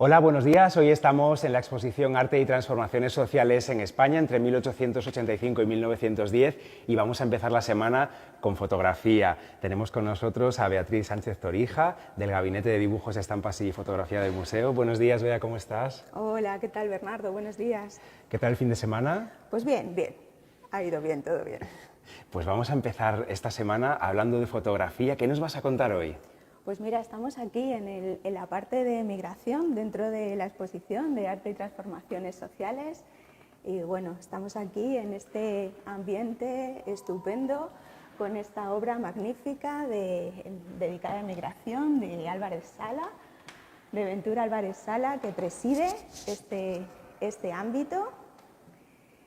Hola, buenos días. Hoy estamos en la exposición Arte y Transformaciones Sociales en España entre 1885 y 1910 y vamos a empezar la semana con fotografía. Tenemos con nosotros a Beatriz Sánchez Torija, del Gabinete de Dibujos, Estampas y Fotografía del Museo. Buenos días, Bea, ¿cómo estás? Hola, ¿qué tal, Bernardo? Buenos días. ¿Qué tal el fin de semana? Pues bien, bien. Ha ido bien, todo bien. Pues vamos a empezar esta semana hablando de fotografía. ¿Qué nos vas a contar hoy? Pues mira, estamos aquí en la parte de migración dentro de la exposición de Arte y Transformaciones Sociales y bueno, estamos aquí en este ambiente estupendo con esta obra magnífica dedicada a migración de Álvarez Sala, de Ventura Álvarez Sala, que preside este ámbito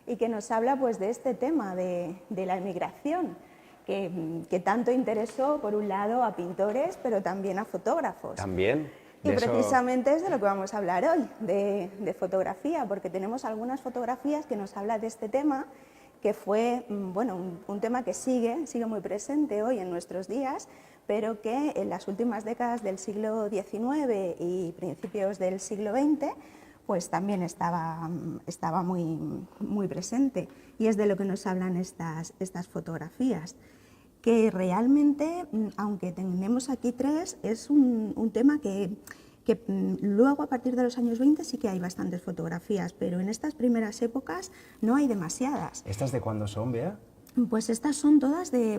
y que nos habla pues de este tema de la emigración. Que tanto interesó, por un lado, a pintores, pero también a fotógrafos. También. Y precisamente es de lo que vamos a hablar hoy, de fotografía, porque tenemos algunas fotografías que nos hablan de este tema, que fue bueno, un tema que sigue muy presente hoy en nuestros días, pero que en las últimas décadas del siglo XIX y principios del siglo XX, pues también estaba muy presente, y es de lo que nos hablan estas fotografías, que realmente, aunque tenemos aquí tres, es un tema que luego a partir de los años 20 sí que hay bastantes fotografías, pero en estas primeras épocas no hay demasiadas. ¿Estas de cuándo son, Bea? Pues estas son todas de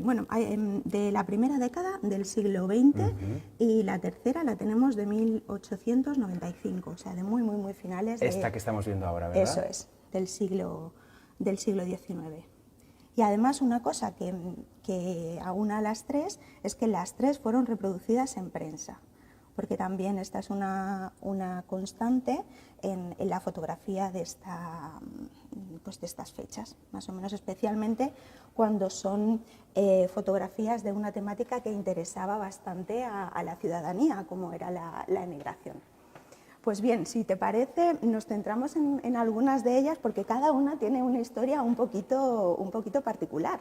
la primera década del siglo XX y la tercera la tenemos de 1895, o sea, de muy finales. Esta que estamos viendo ahora, ¿verdad? Eso es, del siglo XIX. Y además una cosa que aúna a las tres es que las tres fueron reproducidas en prensa, porque también esta es una constante en la fotografía de estas fechas, más o menos, especialmente cuando son fotografías de una temática que interesaba bastante a la ciudadanía, como era la emigración. Pues bien, si te parece, nos centramos en algunas de ellas porque cada una tiene una historia un poquito particular.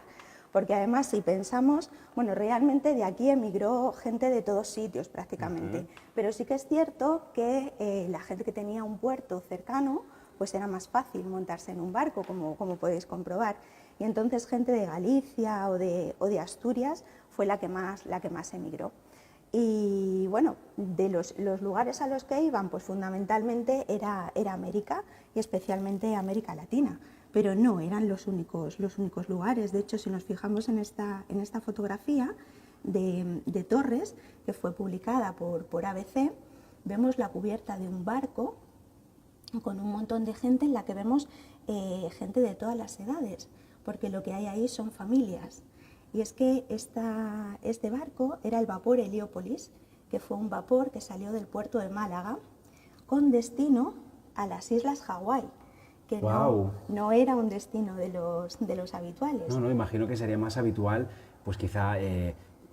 Porque además, si pensamos, bueno, realmente de aquí emigró gente de todos sitios prácticamente, pero sí que es cierto que la gente que tenía un puerto cercano, pues era más fácil montarse en un barco, como podéis comprobar. Y entonces gente de Galicia o de Asturias fue la que más emigró. Y bueno, de los lugares a los que iban, pues fundamentalmente era América y especialmente América Latina, pero no eran los únicos lugares. De hecho, si nos fijamos en esta fotografía de Torres, que fue publicada por ABC, vemos la cubierta de un barco con un montón de gente en la que vemos gente de todas las edades, porque lo que hay ahí son familias. Y es que este barco era el vapor Heliópolis, que fue un vapor que salió del puerto de Málaga con destino a las islas Hawái, que no era un destino de los habituales. No, imagino que sería más habitual, pues quizá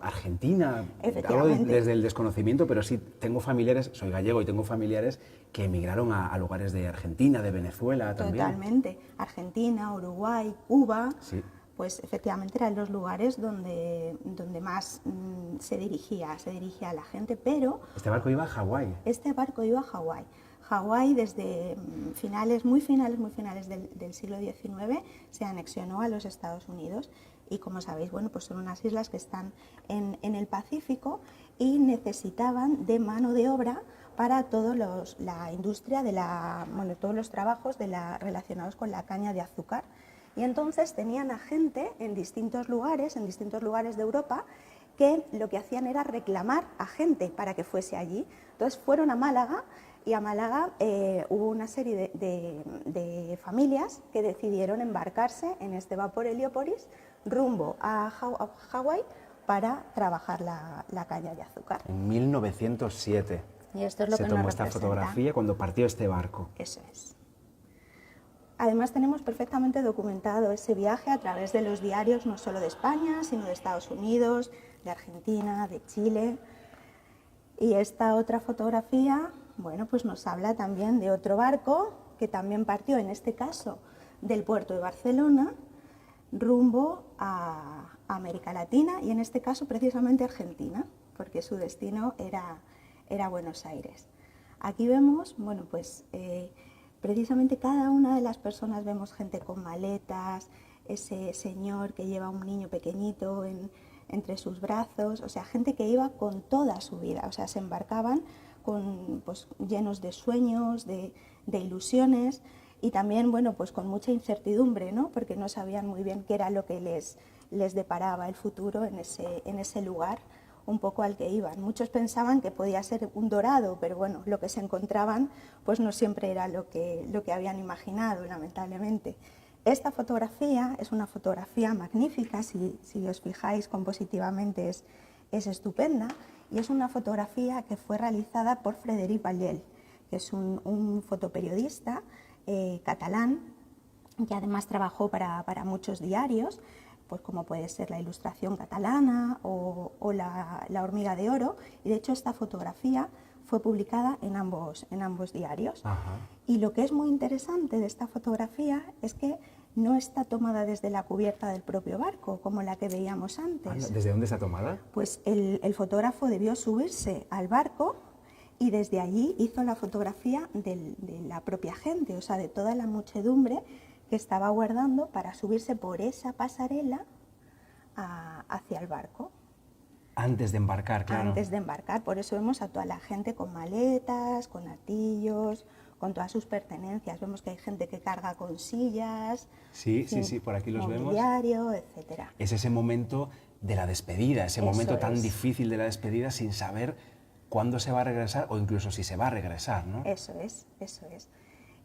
Argentina, Efectivamente. Desde el desconocimiento, pero sí tengo familiares, soy gallego y tengo familiares que emigraron a lugares de Argentina, de Venezuela también. Totalmente. Argentina, Uruguay, Cuba. Sí. Pues efectivamente eran los lugares donde más se dirigía la gente, pero... ¿Este barco iba a Hawái? Este barco iba a Hawái. Hawái, desde muy finales del siglo XIX, se anexionó a los Estados Unidos y, como sabéis, bueno, pues son unas islas que están en el Pacífico y necesitaban de mano de obra para la industria todos los trabajos relacionados con la caña de azúcar. Y entonces tenían a gente en distintos lugares de Europa, que lo que hacían era reclamar a gente para que fuese allí. Entonces fueron a Málaga, y a Málaga hubo una serie de familias que decidieron embarcarse en este vapor Heliópolis rumbo a Hawái para trabajar la caña de azúcar. En 1907 y esto es lo se que tomó nos esta representa. Fotografía cuando partió este barco. Eso es. Además tenemos perfectamente documentado ese viaje a través de los diarios, no solo de España, sino de Estados Unidos, de Argentina, de Chile. Y esta otra fotografía, bueno, pues nos habla también de otro barco que también partió, en este caso, del puerto de Barcelona, rumbo a América Latina y en este caso precisamente Argentina, porque su destino era Buenos Aires. Aquí vemos, bueno, pues precisamente cada una de las personas, vemos gente con maletas, ese señor que lleva a un niño pequeñito entre sus brazos, o sea, gente que iba con toda su vida, o sea, se embarcaban pues, llenos de sueños, de ilusiones y también, bueno, pues con mucha incertidumbre, ¿no? Porque no sabían muy bien qué era lo que les deparaba el futuro en ese lugar un poco al que iban. Muchos pensaban que podía ser un dorado, pero bueno, lo que se encontraban pues no siempre era lo que habían imaginado, lamentablemente. Esta fotografía es una fotografía magnífica, si os fijáis compositivamente es estupenda, y es una fotografía que fue realizada por Frederic Vallel, que es un fotoperiodista catalán, que además trabajó para muchos diarios, pues como puede ser La Ilustración Catalana o la Hormiga de Oro, y de hecho esta fotografía fue publicada en ambos diarios. Ajá. Y lo que es muy interesante de esta fotografía es que no está tomada desde la cubierta del propio barco, como la que veíamos antes. ¿Desde dónde está tomada? Pues el fotógrafo debió subirse al barco y desde allí hizo la fotografía de la propia gente, o sea, de toda la muchedumbre que estaba aguardando para subirse por esa pasarela hacia el barco. Antes de embarcar, claro. Antes de embarcar, por eso vemos a toda la gente con maletas, con artillos, con todas sus pertenencias. Vemos que hay gente que carga con sillas, sí, por aquí los vemos. Mobiliario, etcétera. Es ese momento de la despedida, ese momento tan difícil de la despedida sin saber cuándo se va a regresar o incluso si se va a regresar, ¿no? Eso es.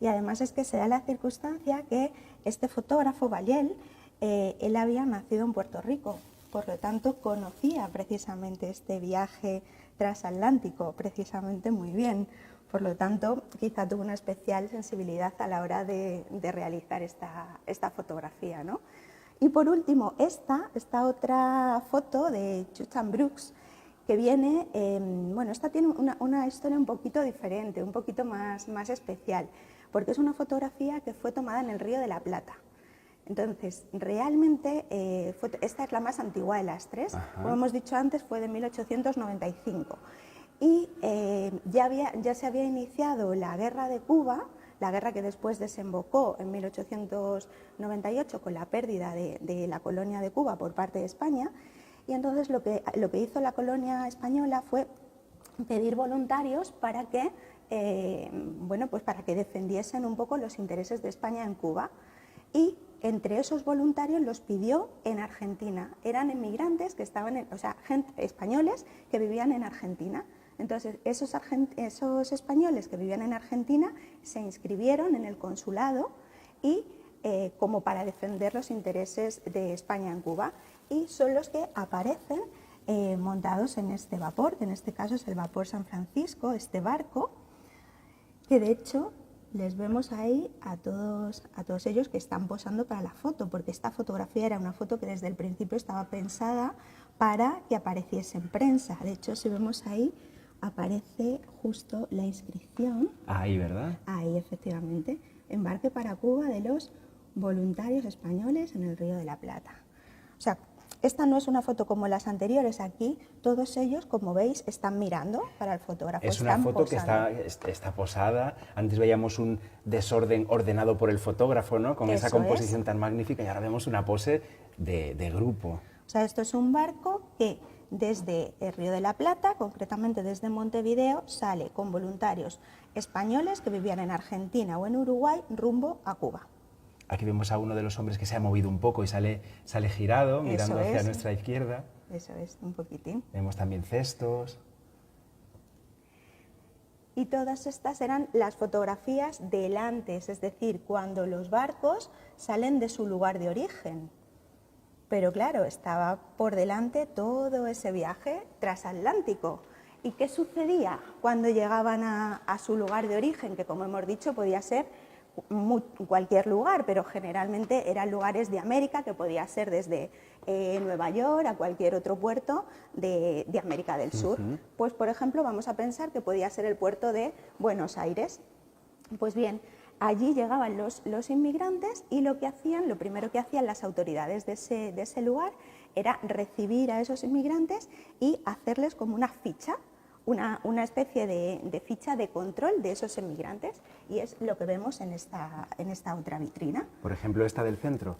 Y además es que se da la circunstancia que este fotógrafo, Vallel, él había nacido en Puerto Rico, por lo tanto conocía precisamente este viaje transatlántico precisamente muy bien. Por lo tanto, quizá tuvo una especial sensibilidad a la hora de realizar esta fotografía, ¿no? Y por último, esta otra foto de Susan Brooks, que viene, bueno, esta tiene una historia un poquito diferente, un poquito más especial, porque es una fotografía que fue tomada en el Río de la Plata. Entonces, realmente, esta es la más antigua de las tres. Ajá. Como hemos dicho antes, fue de 1895. Y ya se había iniciado la Guerra de Cuba, la guerra que después desembocó en 1898 con la pérdida de la colonia de Cuba por parte de España. Y entonces lo que hizo la colonia española fue pedir voluntarios para que, para que defendiesen un poco los intereses de España en Cuba. Y entre esos voluntarios los pidió en Argentina. Eran inmigrantes que estaban, españoles que vivían en Argentina. Entonces, esos españoles que vivían en Argentina se inscribieron en el consulado y como para defender los intereses de España en Cuba. Y son los que aparecen montados en este vapor, que en este caso es el vapor San Francisco, este barco, que de hecho les vemos ahí a todos ellos que están posando para la foto, porque esta fotografía era una foto que desde el principio estaba pensada para que apareciese en prensa. De hecho, si vemos ahí, aparece justo la inscripción. Ahí, ¿verdad? Ahí, efectivamente. Embarque para Cuba de los voluntarios españoles en el Río de la Plata. O sea, esta no es una foto como las anteriores. Aquí todos ellos, como veis, están mirando para el fotógrafo. Es una foto que está posada. Antes veíamos un desorden ordenado por el fotógrafo, ¿no? Con esa composición tan magnífica, y ahora vemos una pose de grupo. O sea, esto es un barco que desde el Río de la Plata, concretamente desde Montevideo, sale con voluntarios españoles que vivían en Argentina o en Uruguay rumbo a Cuba. Aquí vemos a uno de los hombres que se ha movido un poco y sale girado, mirando hacia nuestra izquierda. Eso es, un poquitín. Vemos también cestos. Y todas estas eran las fotografías del antes, es decir, cuando los barcos salen de su lugar de origen. Pero claro, estaba por delante todo ese viaje transatlántico. ¿Y qué sucedía cuando llegaban a su lugar de origen? Que, como hemos dicho, podía ser cualquier lugar, pero generalmente eran lugares de América, que podía ser desde Nueva York a cualquier otro puerto de América del Sur. Pues, por ejemplo, vamos a pensar que podía ser el puerto de Buenos Aires. Pues bien, allí llegaban los inmigrantes y lo primero que hacían las autoridades de ese lugar era recibir a esos inmigrantes y hacerles como una ficha. una especie de ficha de control de esos emigrantes, y es lo que vemos en esta otra vitrina. Por ejemplo, esta del centro.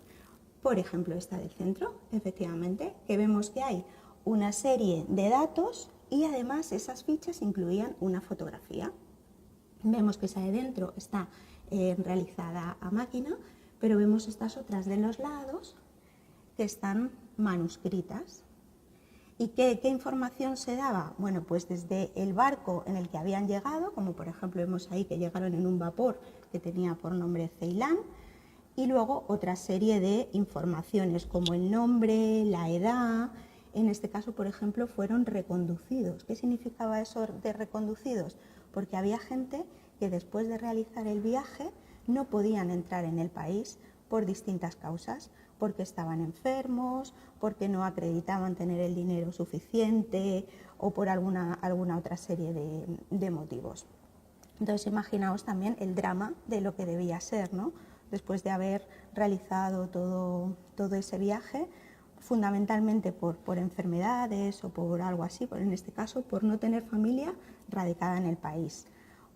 Por ejemplo, esta del centro, efectivamente, que vemos que hay una serie de datos y además esas fichas incluían una fotografía. Vemos que esa de dentro está realizada a máquina, pero vemos estas otras de los lados que están manuscritas. ¿Y qué información se daba? Bueno, pues desde el barco en el que habían llegado, como por ejemplo vemos ahí que llegaron en un vapor que tenía por nombre Ceilán, y luego otra serie de informaciones como el nombre, la edad. En este caso, por ejemplo, fueron reconducidos. ¿Qué significaba eso de reconducidos? Porque había gente que después de realizar el viaje no podían entrar en el país por distintas causas, porque estaban enfermos, porque no acreditaban tener el dinero suficiente o por alguna otra serie de motivos. Entonces, imaginaos también el drama de lo que debía ser, ¿no? Después de haber realizado todo ese viaje, fundamentalmente por enfermedades o por algo así, en este caso por no tener familia radicada en el país,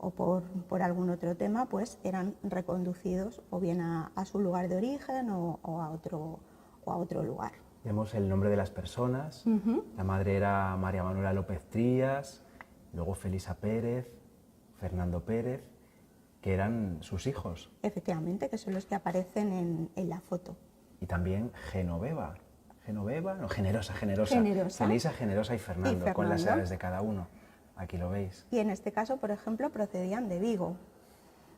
o por algún otro tema, pues eran reconducidos o bien a su lugar de origen o a otro lugar. Vemos el nombre de las personas. La madre era María Manuela López Trías, luego Felisa Pérez, Fernando Pérez, que eran sus hijos. Efectivamente, que son los que aparecen en la foto. Y también Generosa. Felisa, Generosa y Fernando, con las edades de cada uno. Aquí lo veis. Y en este caso, por ejemplo, procedían de Vigo.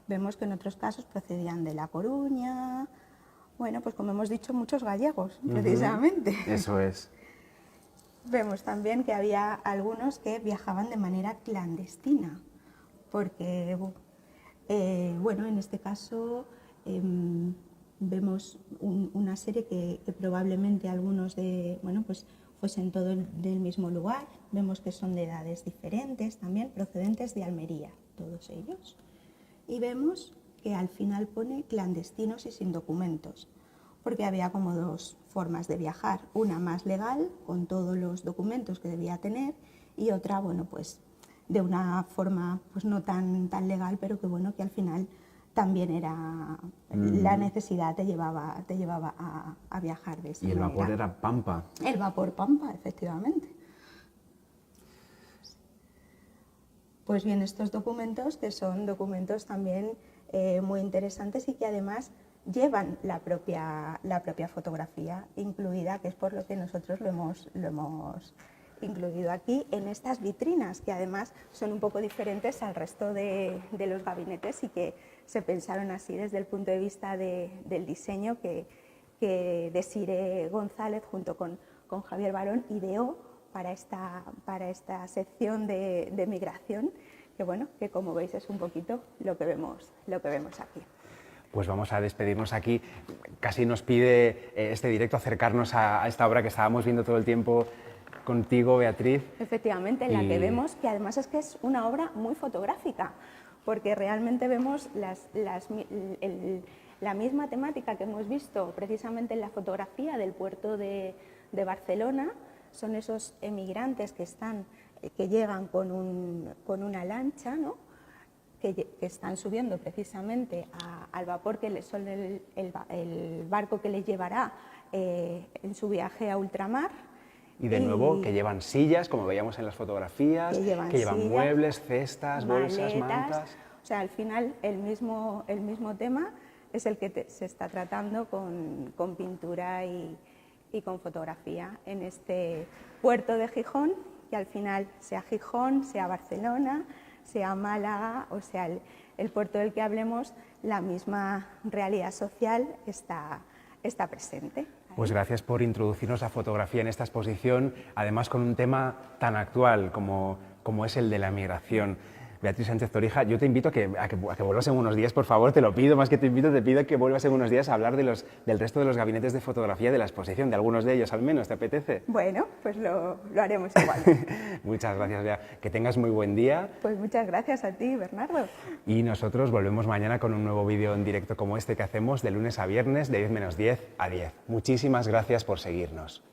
Vemos que en otros casos procedían de La Coruña. Bueno, pues como hemos dicho, muchos gallegos, precisamente. Eso es. Vemos también que había algunos que viajaban de manera clandestina, porque, bueno, en este caso vemos una serie que probablemente algunos pues fuesen todos del mismo lugar. Vemos que son de edades diferentes también, procedentes de Almería, todos ellos. Y vemos que al final pone clandestinos y sin documentos, porque había como dos formas de viajar, una más legal, con todos los documentos que debía tener, y otra, bueno, pues de una forma pues no tan legal, pero que bueno, que al final también era la necesidad te llevaba a viajar de esa manera. Y el vapor era Pampa. El vapor Pampa, efectivamente. Pues bien, estos documentos, que son documentos también muy interesantes y que además llevan la propia fotografía incluida, que es por lo que nosotros lo hemos incluido aquí en estas vitrinas, que además son un poco diferentes al resto de los gabinetes y que se pensaron así desde el punto de vista del diseño que Desiree González junto con Javier Barón ideó para esta sección de migración, que bueno, que como veis es un poquito lo que vemos aquí. Pues vamos a despedirnos aquí. Casi nos pide este directo acercarnos a esta obra que estábamos viendo todo el tiempo contigo, Beatriz. Efectivamente, en la que vemos que además es que es una obra muy fotográfica, porque realmente vemos la misma temática que hemos visto precisamente en la fotografía del puerto de Barcelona. Son esos emigrantes que llegan con una lancha, ¿no? que están subiendo precisamente al vapor que son el barco que les llevará en su viaje a ultramar. Y de nuevo, que llevan sillas, como veíamos en las fotografías, que llevan muebles, cestas, bolsas, mantas. O sea, al final el mismo tema es el que se está tratando con pintura y con fotografía en este puerto de Gijón, que al final sea Gijón, sea Barcelona, sea Málaga, o sea el puerto del que hablemos, la misma realidad social está presente. Pues gracias por introducirnos la fotografía en esta exposición, además con un tema tan actual como es el de la migración. Beatriz Sánchez Torija, yo te invito a que vuelvas en unos días, por favor, te lo pido, más que te invito, te pido que vuelvas en unos días a hablar del resto de los gabinetes de fotografía de la exposición, de algunos de ellos al menos, ¿te apetece? Bueno, pues lo haremos igual. Muchas gracias, Bea. Que tengas muy buen día. Pues muchas gracias a ti, Bernardo. Y nosotros volvemos mañana con un nuevo vídeo en directo como este que hacemos de lunes a viernes de 10 menos 10 a 10. Muchísimas gracias por seguirnos.